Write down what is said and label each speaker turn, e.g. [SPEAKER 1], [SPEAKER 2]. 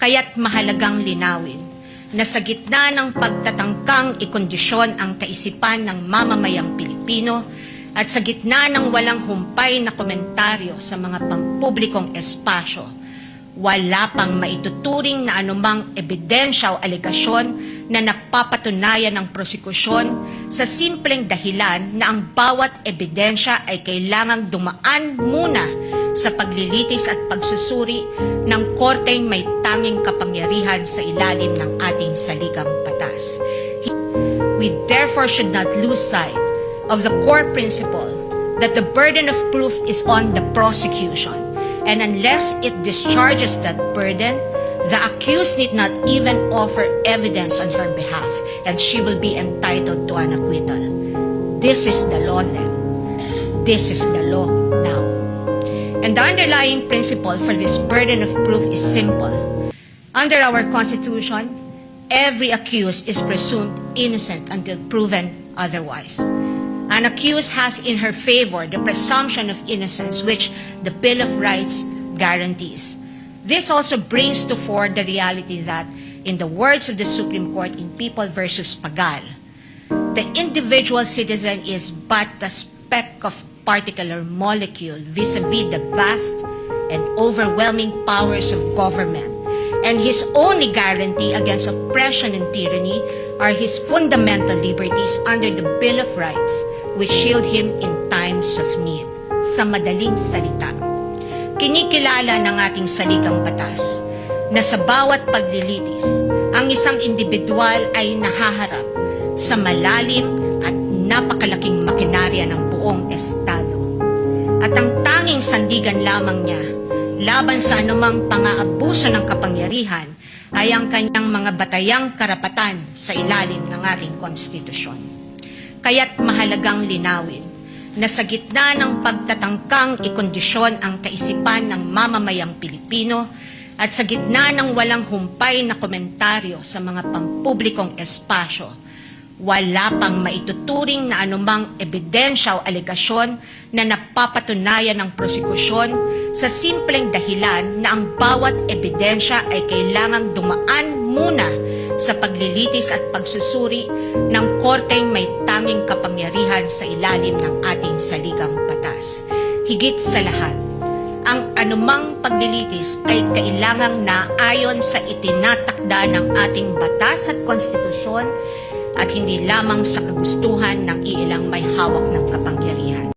[SPEAKER 1] Kaya't mahalagang linawin na sa gitna ng pagtatangkang ikondisyon ang kaisipan ng mamamayang Pilipino at sa gitna ng walang humpay na komentaryo sa mga pampublikong espasyo, wala pang maituturing na anumang ebidensya o alegasyon na napapatunayan ng prosekusyon sa simpleng dahilan na ang bawat ebidensya ay kailangang dumaan muna sa paglilitis at pagsusuri ng korteng may tanging kapangyarihan sa ilalim ng ating saligang batas. We therefore should not lose sight of the core principle that the burden of proof is on the prosecution, and unless it discharges that burden, the accused need not even offer evidence on her behalf, and she will be entitled to an acquittal. This is the law then. This is the law now. And the underlying principle for this burden of proof is simple. Under our Constitution, every accused is presumed innocent until proven otherwise. An accused has in her favor the presumption of innocence, which the Bill of Rights guarantees. This also brings to fore the reality that, in the words of the Supreme Court in People v. Pagal, the individual citizen is but a speck of particular molecule vis-a-vis the vast and overwhelming powers of government, and his only guarantee against oppression and tyranny are his fundamental liberties under the Bill of Rights, which shield him in times of need. Sa madaling salita, kinikilala ng ating saligang batas na sa bawat paglilitis, ang isang individual ay nahaharap sa malalim at napakalaking makinarya ng buong Estado. At ang tanging sandigan lamang niya laban sa anumang pang-aabuso ng kapangyarihan ay ang kanyang mga batayang karapatan sa ilalim ng ating konstitusyon. Kaya't mahalagang linawin na sa gitna ng pagtatangkang ikondisyon ang kaisipan ng mamamayang Pilipino at sa gitna ng walang humpay na komentaryo sa mga pampublikong espasyo, wala pang maituturing na anumang ebidensya o alegasyon na napapatunayan ng prosekusyon sa simpleng dahilan na ang bawat ebidensya ay kailangang dumaan muna sa paglilitis at pagsusuri ng korteng may tanging kapangyarihan sa ilalim ng ating saligang batas. Higit sa lahat, ang anumang paglilitis ay kailangang naayon sa itinatakda ng ating batas at konstitusyon at hindi lamang sa kagustuhan ng iilang may hawak ng kapangyarihan.